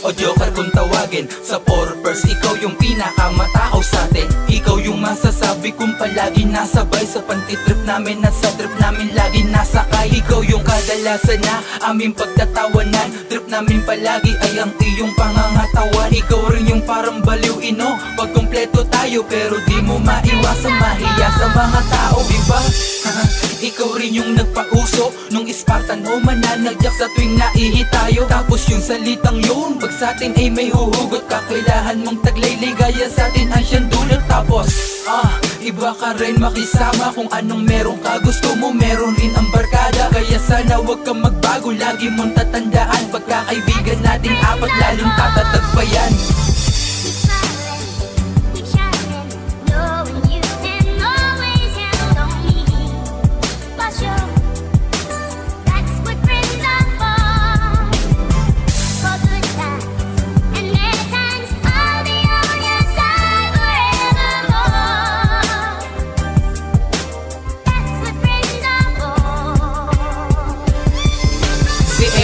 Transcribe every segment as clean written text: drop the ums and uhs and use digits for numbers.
o joker kung tawagin. Sa purpose, ikaw yung pinakamatao sa atin. Ikaw yung masasabi kong palagi nasabay sa pantitrip namin at sa trip namin lagi nasakay. Ikaw yung kadalasan na aming pagtatawanan. Trip namin palagi ay ang iyong pangangatawan. Ikaw rin yung parang baliw-ino pag kumpleto tayo, pero di mo maiwasang mahiya sa mga tao, diba? Ikaw rin yung nagpauso nung Spartan o mananagyak sa tuwing naihi tayo. Tapos yung salitang yun, pag sa'tin ay may huhugot, kakailahan mong taglay-ligaya sa'tin ang siyang dulot. Tapos, iba ka rin makisama kung anong meron ka. Gusto mo meron rin ang barkada, kaya sana wag kang magbago. Lagi mong tatandaan, pagkakaibigan natin apat lalong tatatagpayan.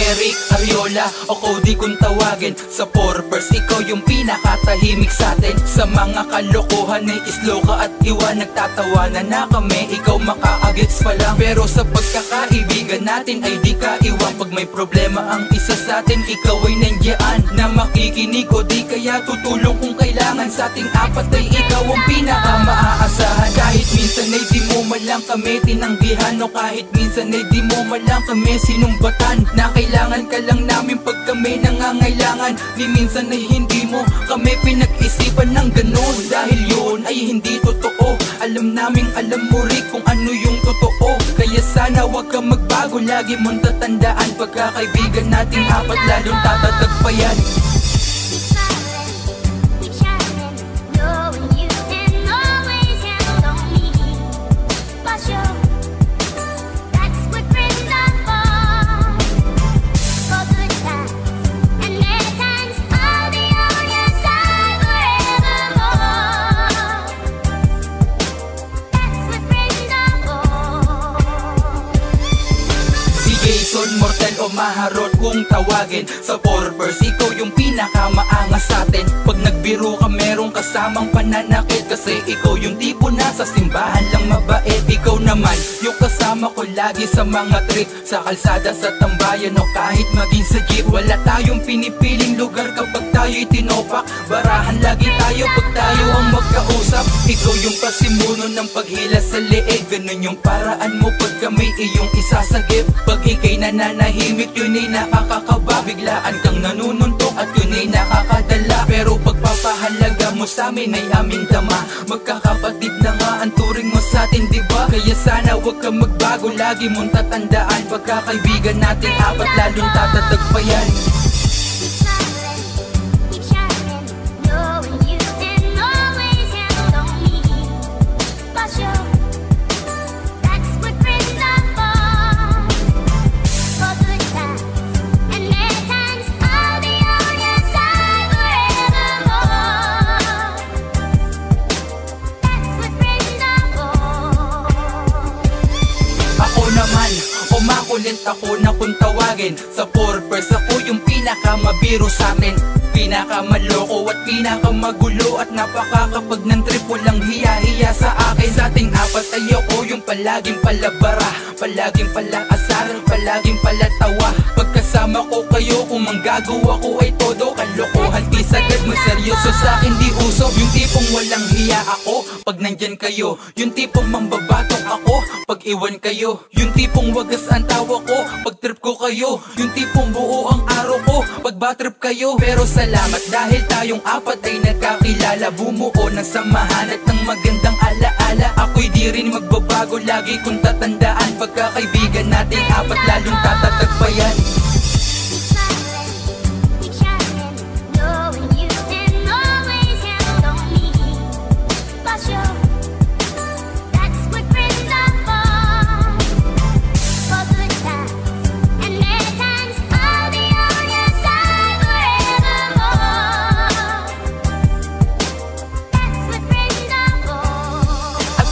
Eric Ariola o Cody kung tawagin. Sa purpose, ikaw yung pinakatahimik sa'tin. Sa mga kalokohan ay slow ka at iwan, nagtatawanan na kami, ikaw makaagets pa lang. Pero sa pagkakaibigan natin ay di ka iwan. Pag may problema ang isa sa'tin, ikaw ay nandiyan na makikinig o di kaya tutulong kung kailangan. Sa ating apat ay ikaw ang pinaka-maaasahan. Kahit minsan ay di mo malang kami tinanggihan, o kahit minsan ay di mo malang kami sinumbatan, na kailangan ka lang namin pag kami nangangailangan. Ni minsan ay hindi mo kami pinag-isipan ng ganun, dahil yun ay hindi totoo. Alam namin alam mo rin kung ano yung totoo, kaya sana wag kang magbago. Lagi mong tatandaan, pagkakaibigan natin apat lalong tatatagpayan. Jason Mortel o Maharot kung tawagin. Sa purpose, ikaw yung pinakamaangas sa'tin. Pag nagbiro ka merong kasamang pananakit, kasi ikaw yung tipo na sa simbahan lang mabait. Ikaw naman yung kasama ko lagi sa mga trip, sa kalsada, sa tambayan o kahit maging sa jeep. Wala tayong pinipiling lugar kapag tayo'y tinopak. Barahan lagi tayo pag tayo ang magkausap. Ikaw yung pasimuno ng paghila sa leeg, ganun yung paraan mo pag kami iyong isasagip. Pag ika'y nananahimik, yun ay nakakakaba. Biglaan kang nanununtok at yun ay nakakadala. Pero pagpapahalaga mo sa amin ay aming dama. Magkakapatid na nga ang turing mo sa'tin, diba? Kaya sana wag kang magbago, lagi mong tatandaan, pagkakaibigan natin apat lalong tatatagpayan. Makulit ako na kung tawagin. Sa purpose, ako yung pinakamabiro sa'tin, pinakamaloko at pinakamagulo, at napakakapag ng trip, walang hiya-hiya sa akin. Sa ating apat ay ako yung palaging palabara, palaging palaasar, palaging palatawa. Pagkasama ko kayo, kung manggagawa ko ay todo kalokohan, di sagad magseryoso sa'kin, di uso. Yung tipong walang hiya ako pag nandyan kayo, yung tipong mambabatok ako pag iwan kayo, yung tipong wagas ang tawa ko pag trip ko kayo, yung tipong buo ang araw ko pag batrip kayo. Pero salamat dahil tayong apat ay nagkakilala, bumuo ng samahan at ng magandang alaala. Ako'y di rin magbabago, lagi kong tatandaan, pagkakaibigan natin apat lalong tatatagpayan.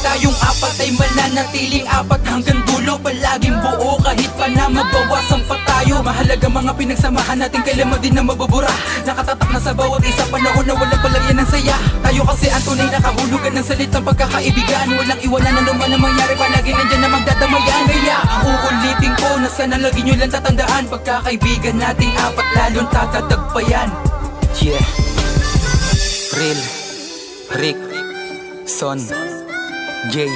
Tayong apat ay ay mananatiling apat hanggang dulo. Palaging buo kahit pa na magbawasan pa tayo. Mahalaga mga pinagsamahan natin, kailanman din na mabubura. Nakatatak na sa bawat isa, panahon na walang palagyan ng saya. Tayo kasi ang tunay na kahulugan ng salitang pagkakaibigan. Walang iwanan na naman ang mangyari, palagi nandyan na magdadamayan. Kaya uulitin ko na sana lagi nyo lang tatandaan, pagkakaibigan nating apat lalong tatatagpayan. Yeah. Real Rick Son J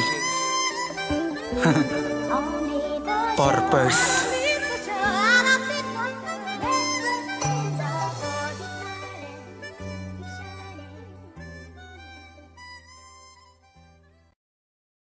Purpose.